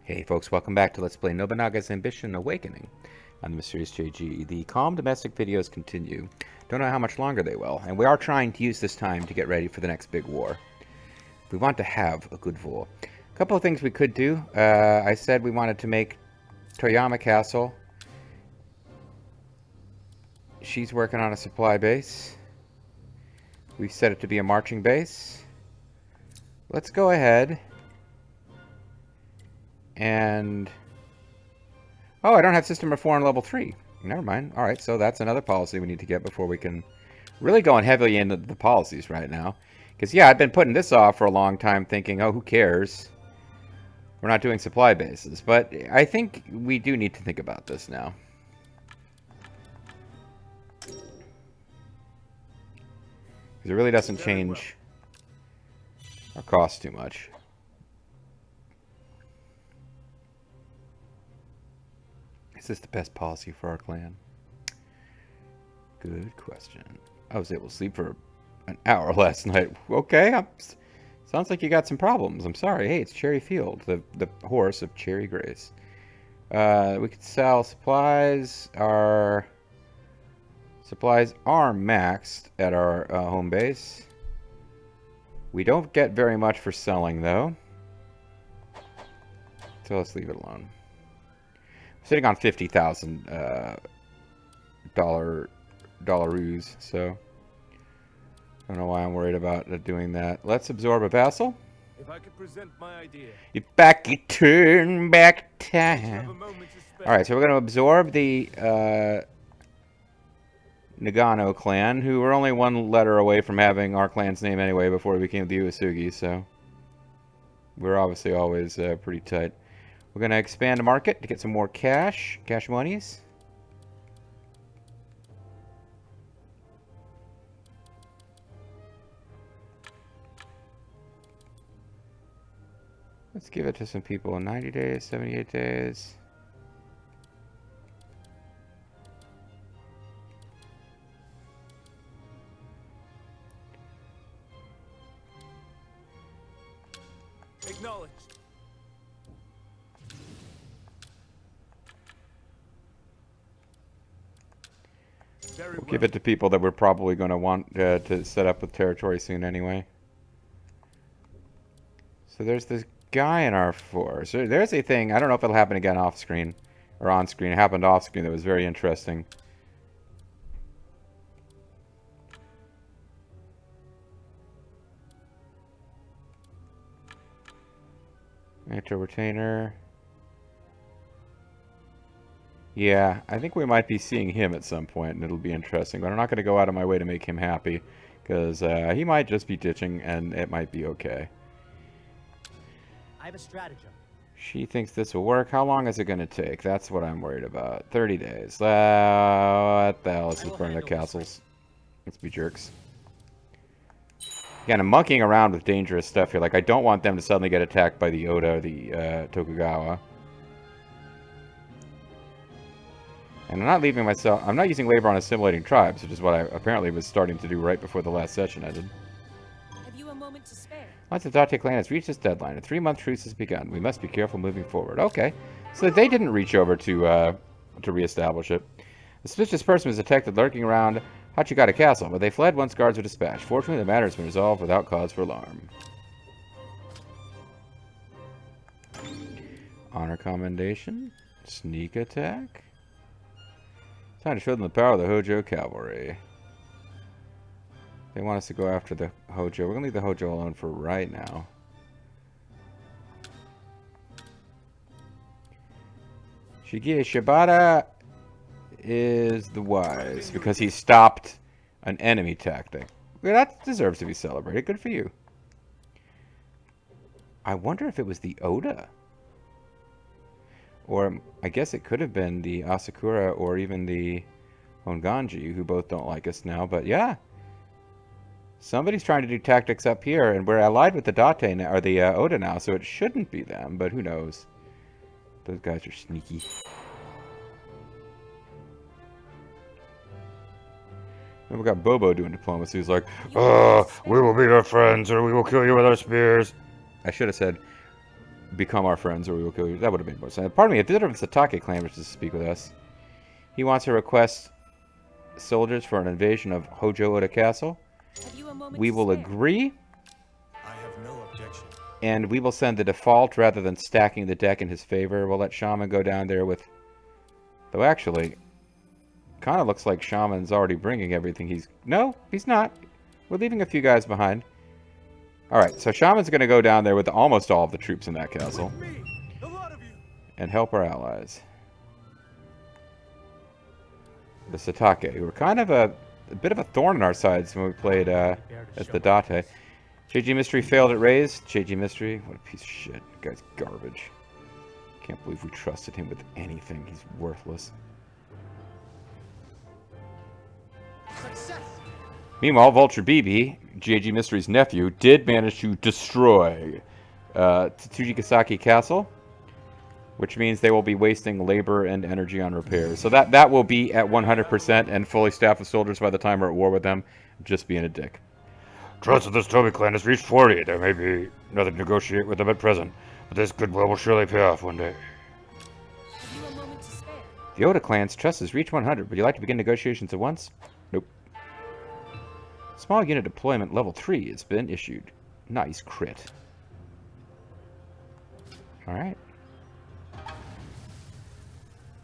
Hey folks, welcome back to Let's Play Nobunaga's Ambition Awakening on the Mysterious JG. The calm domestic videos continue. Don't know how much longer they will, and we are trying to use this time to get ready for the next big war. We want to have a good war. A couple of things we could do. I said we wanted to make Toyama Castle. She's working on a supply base. We've set it to be a marching base. Let's go ahead and... Oh, I don't have System Reform Level 3. Never mind. Alright, so that's another policy we need to get before we can... Really going heavily into the policies right now. Because, yeah, I've been putting this off for a long time thinking, oh, who cares? We're not doing supply bases. But I think we do need to think about this now. Because it really doesn't change our cost too much. Is this the best policy for our clan? Good question. I was able to sleep for an hour last night. Okay, sounds like you got some problems. I'm sorry. Hey, it's Cherry Field, the horse of Cherry Grace. We could sell supplies. Our supplies are maxed at our home base. We don't get very much for selling, though. So let's leave it alone. Sitting on 50,000 dollaroos, so I don't know why I'm worried about doing that. Let's absorb a vassal. If I could present my idea. If I could turn back time. Alright, so we're going to absorb the Nagano clan, who were only one letter away from having our clan's name anyway before we became the Uesugi, so we're obviously always pretty tight. We're going to expand the market to get some more cash monies. Let's give it to some people in 90 days, 78 days. Acknowledged. We'll give it to people that we're probably going to want to set up with territory soon anyway. So there's this guy in our force. There's a thing, I don't know if it'll happen again off screen or on screen. It happened off screen that was very interesting. Enter retainer. Yeah, I think we might be seeing him at some point, and it'll be interesting. But I'm not going to go out of my way to make him happy, because he might just be ditching, and it might be okay. I have a stratagem. She thinks this will work. How long is it going to take? That's what I'm worried about. 30 days. What the hell? Let's just burn their castles. Let's be jerks. Again, I'm monkeying around with dangerous stuff here. Like, I don't want them to suddenly get attacked by the Oda or the Tokugawa. And I'm not leaving myself... I'm not using labor on assimilating tribes, which is what I apparently was starting to do right before the last session ended. Have you a moment to spare? Once the Date clan has reached its deadline, a 3-month truce has begun. We must be careful moving forward. Okay. So they didn't reach over to reestablish it. A suspicious person was detected lurking around Hachigata Castle, but they fled once guards were dispatched. Fortunately, the matter has been resolved without cause for alarm. Honor commendation. Sneak attack. Time to show them the power of the Hojo cavalry. They want us to go after the Hojo. We're going to leave the Hojo alone for right now. Shigeya Shibata is the wise because he stopped an enemy tactic. Well, that deserves to be celebrated. Good for you. I wonder if it was the Oda. Or I guess it could have been the Asakura or even the Honganji, who both don't like us now. But yeah. Somebody's trying to do tactics up here, and we're allied with the Date now, or the Oda now, so it shouldn't be them, but who knows. Those guys are sneaky. And we got Bobo doing diplomacy. He's like, we will be your friends, or we will kill you with our spears. I should have said, become our friends or we will kill you. That would have made more sense. Pardon me, a visitor of the Satake clan wishes to speak with us. He wants to request soldiers for an invasion of Hojo Oda Castle. Have you a moment We to will spare? agree, I have no objection. and we will send the default rather than stacking the deck in his favor. We'll let Shaman go down there with... Though actually, kind of looks like Shaman's already bringing everything he's... No, he's not. We're leaving a few guys behind. Alright, so Shaman's going to go down there with almost all of the troops in that castle. With me, the lot of you. And help our allies. The Satake, who were kind of a bit of a thorn in our sides when we played as the Date. JG Mystery failed at Raise. JG Mystery, what a piece of shit. That guy's garbage. Can't believe we trusted him with anything. He's worthless. Success! Meanwhile, Vulture BB, JG Mystery's nephew, did manage to destroy Tsujikasaki Castle, which means they will be wasting labor and energy on repairs. So that will be at 100% and fully staffed with soldiers by the time we're at war with them. Just being a dick. Trust of this Toby clan has reached 40. There may be nothing to negotiate with them at present, but this goodwill will surely pay off one day. Have you a moment to spare? The Oda clan's trust has reached 100. Would you like to begin negotiations at once? Nope. Small unit deployment level 3 has been issued. Nice crit. Alright.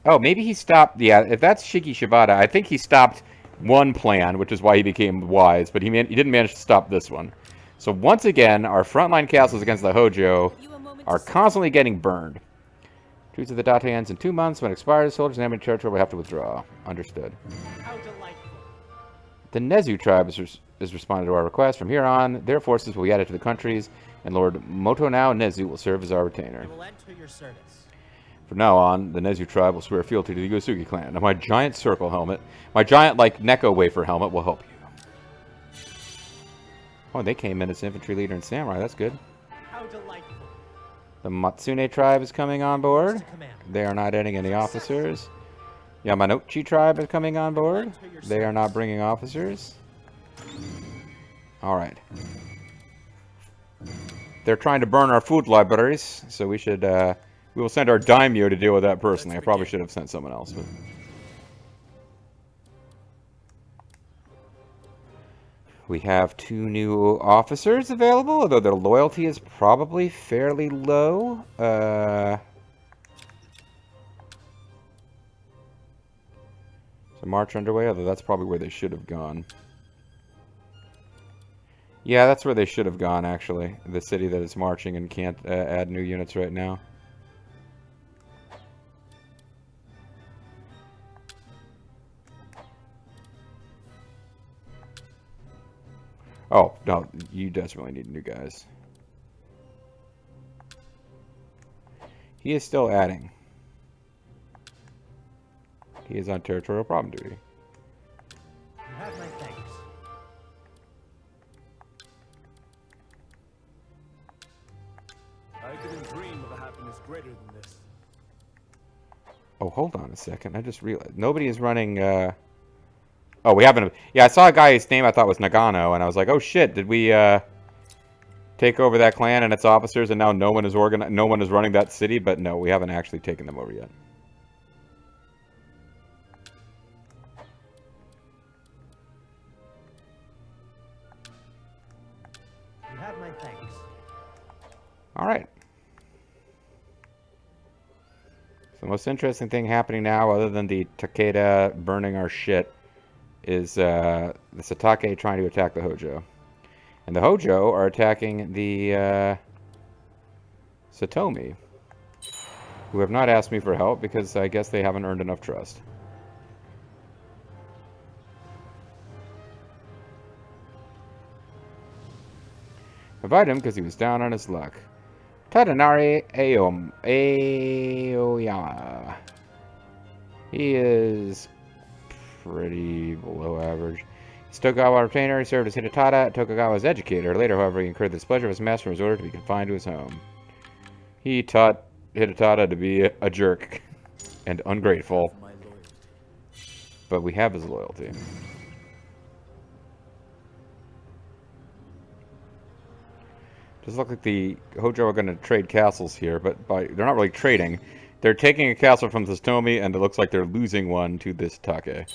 Oh, maybe he stopped... Yeah, if that's Shiki Shibata, I think he stopped one plan, which is why he became wise, but he didn't manage to stop this one. So once again, our frontline castles against the Hojo Have you a moment are to spare? constantly getting burned. Truce of the Date ends in 2 months. When it expires, soldiers in enemy territory will have to withdraw. Understood. How delightful. The Nezu tribe has responded to our request. From here on, their forces will be added to the countries, and Lord Motonao Nezu will serve as our retainer. I will enter your service. From now on, the Nezu tribe will swear fealty to the Yosugi clan. Now, my giant circle helmet, my giant, like, Neko wafer helmet will help you. Oh, they came in as infantry leader and samurai. That's good. How delightful. The Matsune tribe is coming on board. Mr. Commander. They are not adding any officers. Yamanochi tribe is coming on board. They are not bringing officers. Alright. They're trying to burn our food libraries, so we should, we will send our daimyo to deal with that personally. I probably should have sent someone else, but... We have 2 new officers available, although their loyalty is probably fairly low. So march underway, although that's probably where they should have gone. Yeah, that's where they should have gone, actually. The city that is marching and can't add new units right now. Oh, no, you desperately need new guys. He is still adding. He is on territorial problem duty. You have my thanks. I couldn't dream of a happiness greater than this. Oh, hold on a second. I just realized. Nobody is running, Oh, we haven't... Yeah, I saw a guy whose name I thought was Nagano, and I was like, oh shit, did we, take over that clan and its officers, and now no one is no one is running that city? But no, we haven't actually taken them over yet. You have my thanks. Alright. So the most interesting thing happening now, other than the Takeda burning our shit, is the Satake trying to attack the Hojo. And the Hojo are attacking the Satomi, who have not asked me for help because I guess they haven't earned enough trust. Invite him because he was down on his luck. Tadanari Aoyama. He is pretty below average. He's Tokugawa retainer. He served as Hidetada, Tokugawa's educator. Later, however, he incurred the displeasure of his master and was ordered to be confined to his home. He taught Hidetada to be a jerk and ungrateful. My loyalty. But we have his loyalty. Does look like the Hojo are going to trade castles here, but they're not really trading. They're taking a castle from this Tomi, and it looks like they're losing one to this Take.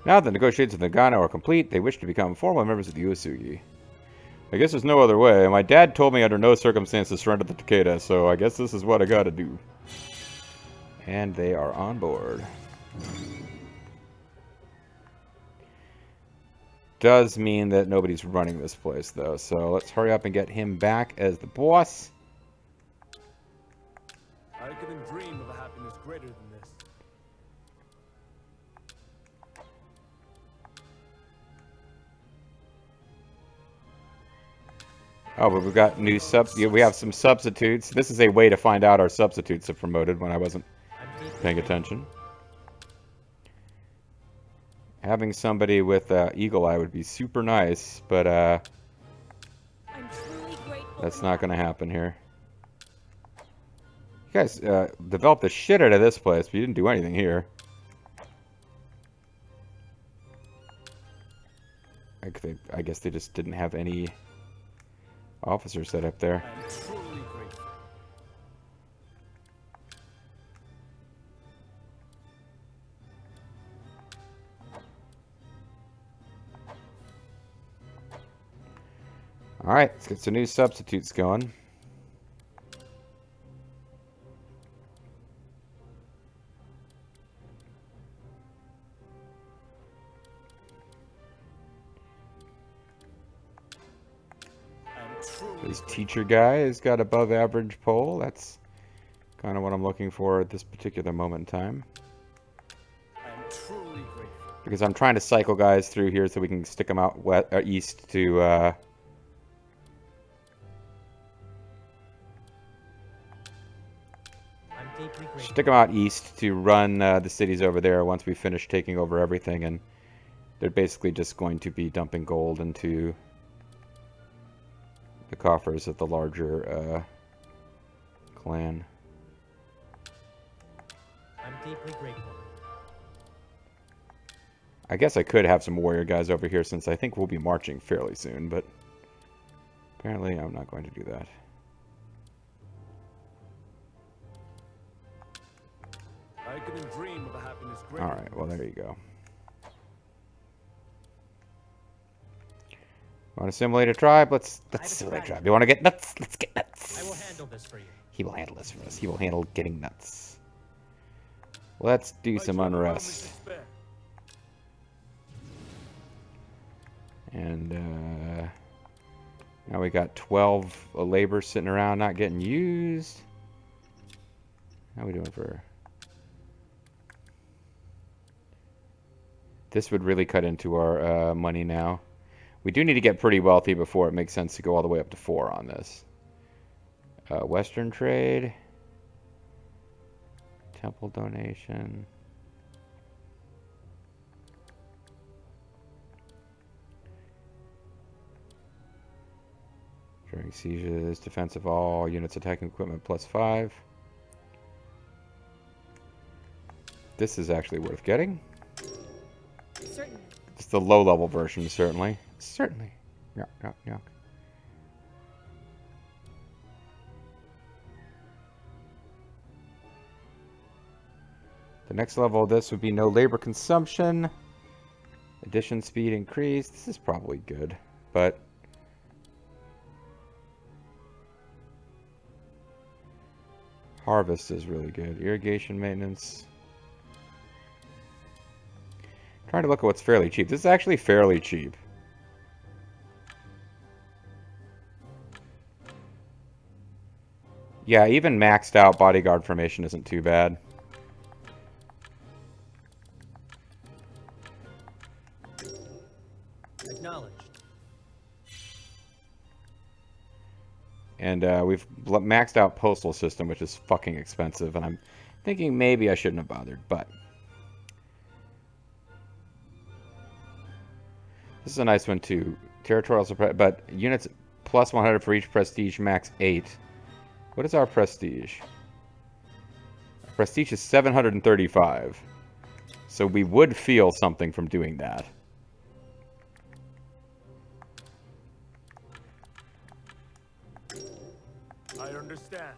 Now that the negotiations with Nagano are complete, they wish to become formal members of the Uesugi. I guess there's no other way. My dad told me under no circumstances to surrender the Takeda, so I guess this is what I gotta do. And they are on board. Does mean that nobody's running this place, though, so let's hurry up and get him back as the boss. I couldn't dream of a happiness greater than this. Oh, but we've got new we have some substitutes. This is a way to find out our substitutes have promoted when I wasn't paying attention. Having somebody with Eagle Eye would be super nice, but I'm truly grateful that's for not going to happen here. You guys developed the shit out of this place, but you didn't do anything here. I guess they just didn't have any officers set up there. I'm truly grateful. Alright, let's get some new substitutes going. This teacher guy has got above average poll. That's kind of what I'm looking for at this particular moment in time. I'm truly grateful. Because I'm trying to cycle guys through here so we can stick them out east to I'm deeply grateful. stick them out east to run the cities over there once we finish taking over everything, and they're basically just going to be dumping gold into the coffers of the larger clan. I'm deeply grateful. I guess I could have some warrior guys over here since I think we'll be marching fairly soon, but apparently I'm not going to do that. I couldn't dream of a happiness greater. Alright, well there you go. Want to simulate a tribe? Let's simulate a tribe. You want to get nuts? Let's get nuts. I will handle this for you. He will handle this for us. He will handle getting nuts. Let's do some unrest. And now we got 12 labor sitting around not getting used. How are we doing for... This would really cut into our money now. We do need to get pretty wealthy before it makes sense to go all the way up to 4 on this. Western trade. Temple donation. During sieges, defense of all units attacking equipment +5. This is actually worth getting. Certainly. It's the low-level version, certainly. Certainly. Yuck, yuck, yuck. The next level of this would be no labor consumption. Addition speed increased. This is probably good, but... Harvest is really good. Irrigation maintenance. Trying to look at what's fairly cheap. This is actually fairly cheap. Yeah, even maxed out bodyguard formation isn't too bad. Acknowledged. And we've maxed out postal system, which is fucking expensive, and I'm thinking maybe I shouldn't have bothered, but... This is a nice one too. Territorial surprise, but units +100 for each prestige, max 8. What is our prestige? Prestige is 735. So we would feel something from doing that. I understand.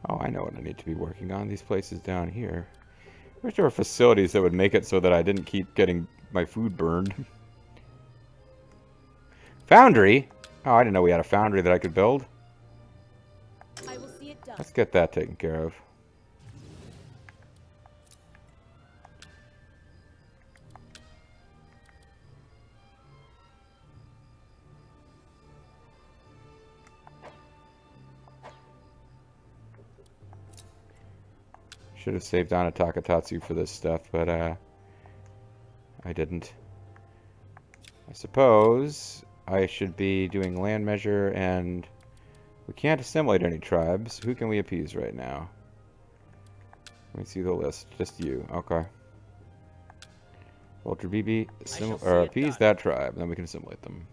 Oh, I know what I need to be working on. These places down here. I wish there were facilities that would make it so that I didn't keep getting my food burned. Foundry? Oh, I didn't know we had a foundry that I could build. I will see it done. Let's get that taken care of. Should have saved on a Takatatsu for this stuff, but I didn't. I suppose I should be doing land measure, and we can't assimilate any tribes. Who can we appease right now? Let me see the list. Just you. Okay. Ultra BB, shall see or it appease done. that tribe, then we can assimilate them.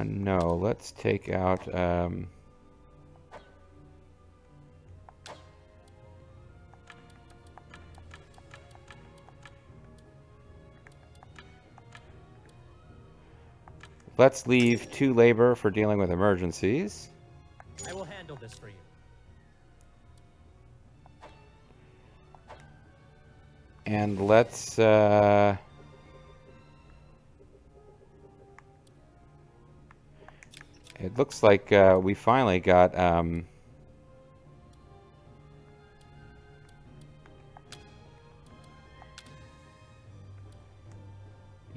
No, let's take out, let's leave 2 labor for dealing with emergencies. I will handle this for you. And let's, it looks like we finally got,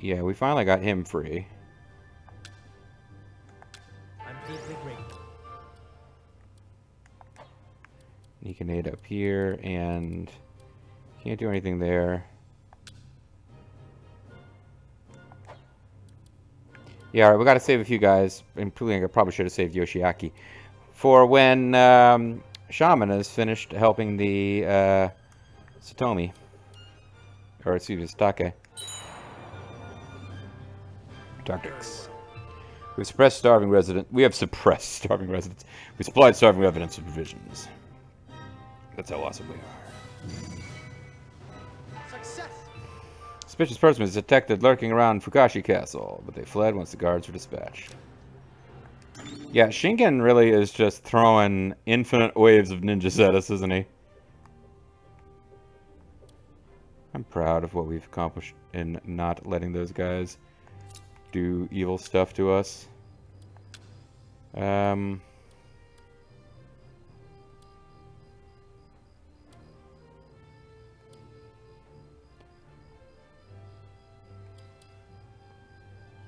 yeah, we finally got him free. I'm deeply grateful. He can aid up here, and can't do anything there. Yeah, all right, we got to save a few guys, including I probably should have saved Yoshiaki. For when Shaman is finished helping the Satomi. Or, excuse me, Stake. Tactics. We have suppressed starving residents. We have suppressed starving residents. We supplied starving residents with provisions. That's how awesome we are. Success! Suspicious person was detected lurking around Fukashi Castle, but they fled once the guards were dispatched. Yeah, Shingen really is just throwing infinite waves of ninjas at us, isn't he? I'm proud of what we've accomplished in not letting those guys do evil stuff to us.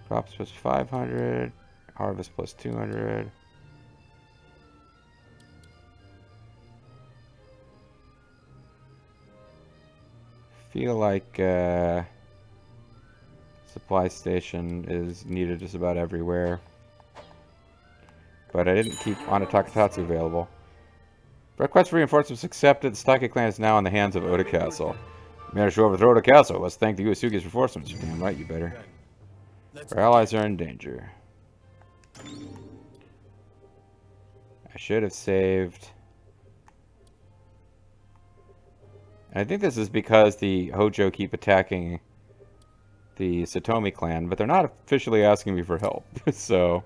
Crops plus 500, harvest plus 200. Feel like supply station is needed just about everywhere. But I didn't keep Anatakatatsu available. Request for reinforcements accepted. The Stake clan is now in the hands of Oda Castle. Managed to overthrow Oda Castle. Let's thank the Uesugi's reinforcements. You're damn right, you better. Our allies are in danger. I should have saved. And I think this is because the Hojo keep attacking the Satomi clan, but they're not officially asking me for help, so...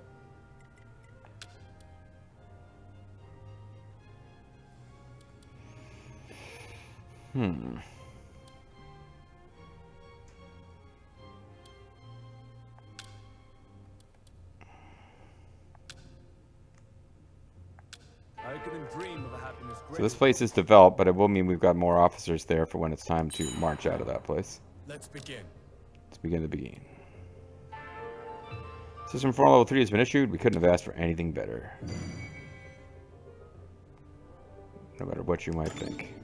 I couldn't dream of a happiness So this greater. place is developed, but it will mean we've got more officers there for when it's time to march out of that place. Let's begin. Let's begin the beginning. System 4 level 3 has been issued. We couldn't have asked for anything better. No matter what you might think.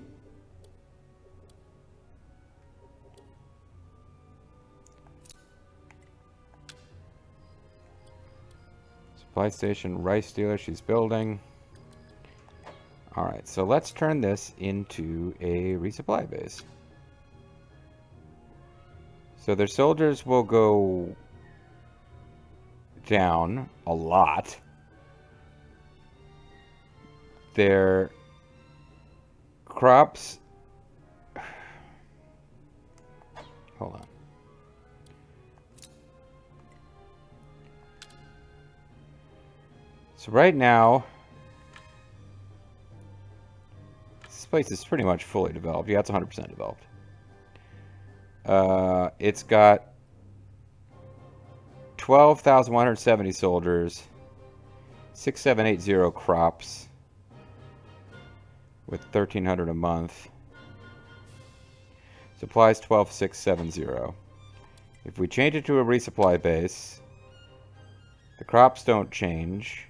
Supply station, rice dealer, she's building. Alright, so let's turn this into a resupply base. So their soldiers will go down a lot. Their crops... Hold on. So right now, this place is pretty much fully developed. Yeah, it's 100% developed. It's got 12,170 soldiers, 6780 crops, with 1,300 a month. Supplies 12,670. If we change it to a resupply base, the crops don't change.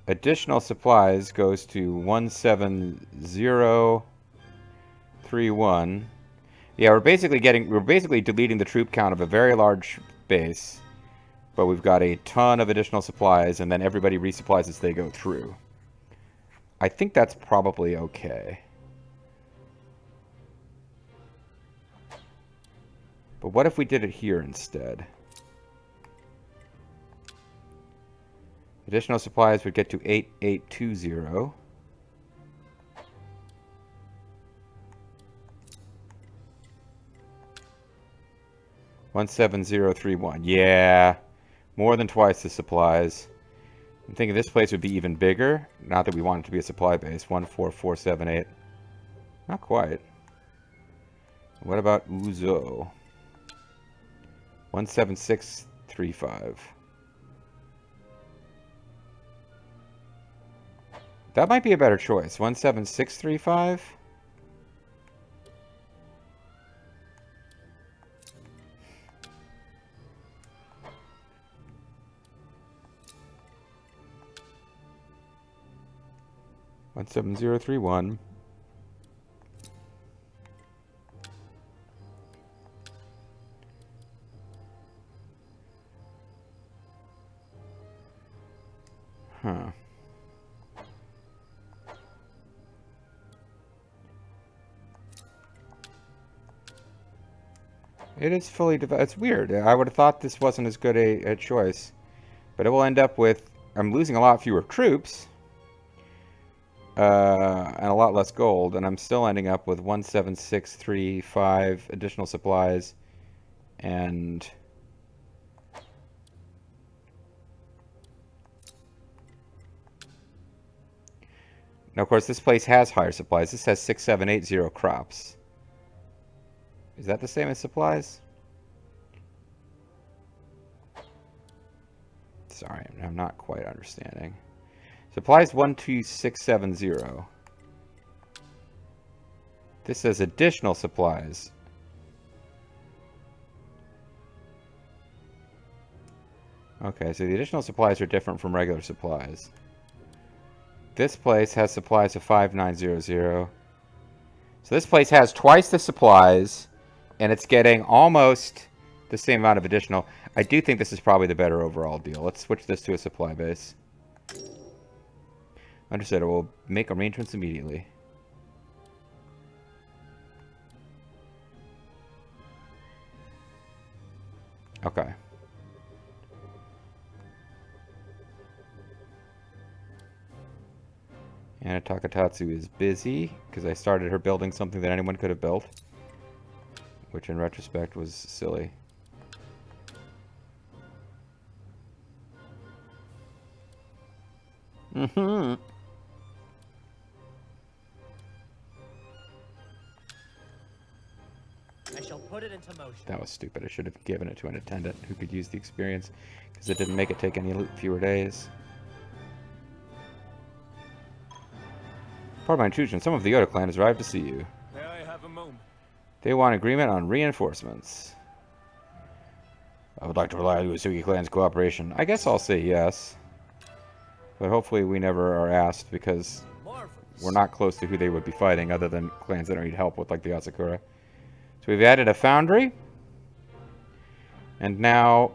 Additional supplies goes to 17031. Yeah, we're basically deleting the troop count of a very large base, but we've got a ton of additional supplies, and then everybody resupplies as they go through. I think that's probably okay. But what if we did it here instead? Additional supplies would get to 8820. $17031. Yeah, more than twice the supplies. I'm thinking this place would be even bigger. Not that we want it to be a supply base. 14478. Not quite. What about Uzo? 17635. That might be a better choice. 17635. One 7031. Huh. It is fully developed. It's weird. I would have thought this wasn't as good a choice. But it will end up with... I'm losing a lot fewer troops. And a lot less gold. And I'm still ending up with 17635 additional supplies. And... Now, of course, this place has higher supplies. This has 6780 crops. Is that the same as supplies? Sorry, I'm not quite understanding. Supplies 12670. This says additional supplies. Okay, so the additional supplies are different from regular supplies. This place has supplies of 5900. So this place has twice the supplies, and it's getting almost the same amount of additional. I do think this is probably the better overall deal. Let's switch this to a supply base. Understood. I will make arrangements immediately. Okay. Anna Takatatsu is busy because I started her building something that anyone could have built, which in retrospect was silly. I shall put it into motion. That was stupid. I should have given it to an attendant who could use the experience because it didn't make it take any fewer days. Pardon my intrusion. Some of the Yoda clan has arrived to see you. May I have a moment? They want agreement on reinforcements. I would like to rely on the Uesugi clan's cooperation. I guess I'll say yes. But hopefully we never are asked because Marvelous. we're not close to who they would be fighting other than clans that don't need help with, like the Asakura. So we've added a foundry. And now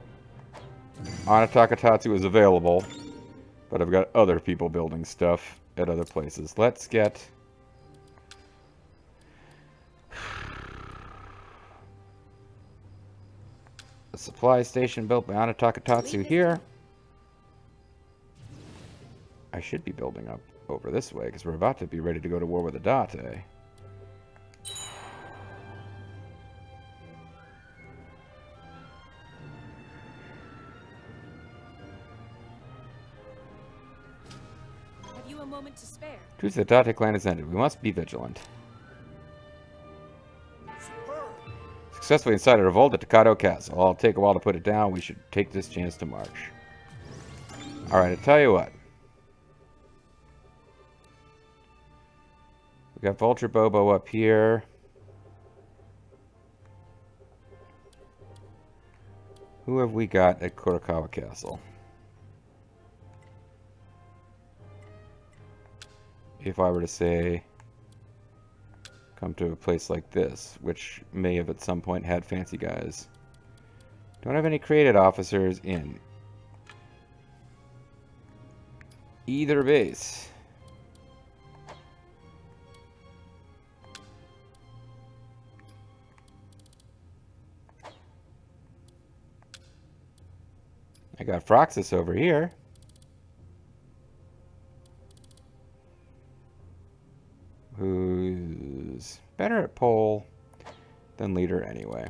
Anataka Tatsu is available. But I've got other people building stuff at other places. Let's get... a supply station built by Anataka Tatsu here. I should be building up over this way, because we're about to be ready to go to war with the Date. Have you a moment to spare? Truce to the Date clan has ended. We must be vigilant. Superb. Successfully incited a revolt at Tokado Castle. I'll take a while to put it down. We should take this chance to march. Alright, I tell you what. We got Vulture Bobo up here. Who have we got at Kurokawa Castle? If I were to say, come to a place like this, which may have at some point had fancy guys. Don't have any created officers in either base. I got Froxus over here. Who's better at pole than leader anyway.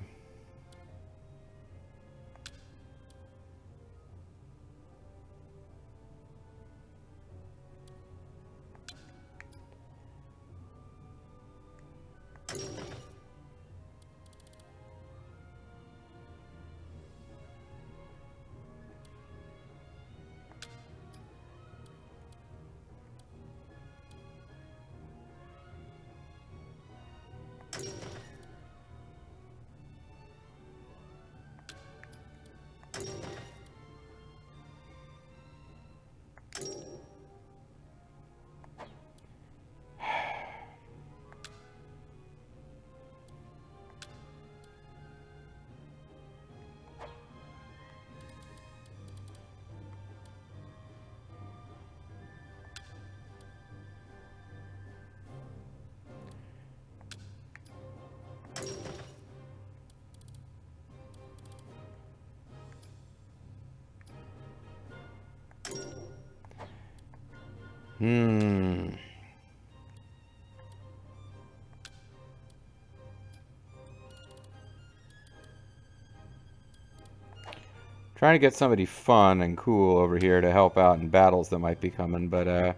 Trying to get somebody fun and cool over here to help out in battles that might be coming, but it's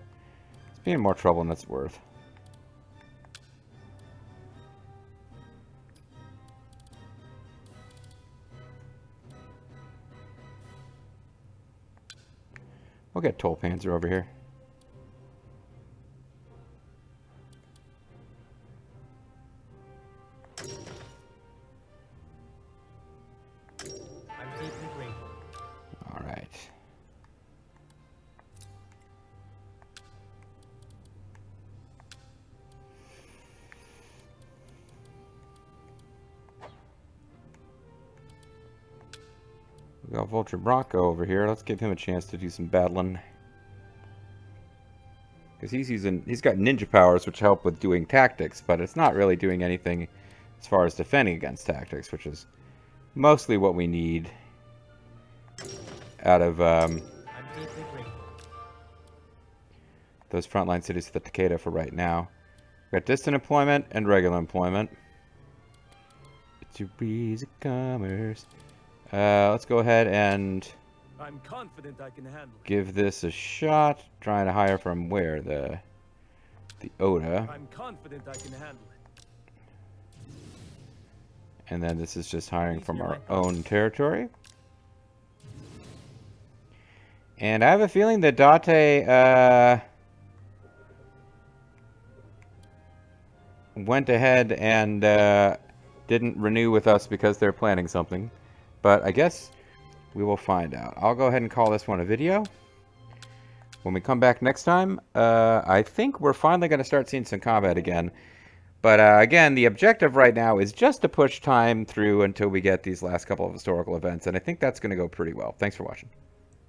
being more trouble than it's worth. We'll get Toll Panzer over here. I'm deeply grateful. All right. We got Vulture Bronco over here. Let's give him a chance to do some battling. Because he's got ninja powers which help with doing tactics, but it's not really doing anything as far as defending against tactics, which is mostly what we need out of I'm deeply grateful. those frontline cities of the Takeda for right now. We got distant employment and regular employment. It's a breeze of commerce. Let's go ahead and I'm confident I can handle it. give this a shot. Trying to hire from where? The Oda. I'm confident I can handle it. And then this is just hiring from our own territory. And I have a feeling that Date went ahead and didn't renew with us because they're planning something. But I guess we will find out. I'll go ahead and call this one a video. When we come back next time, I think we're finally going to start seeing some combat again. But again, the objective right now is just to push time through until we get these last couple of historical events, and I think that's going to go pretty well. Thanks for watching.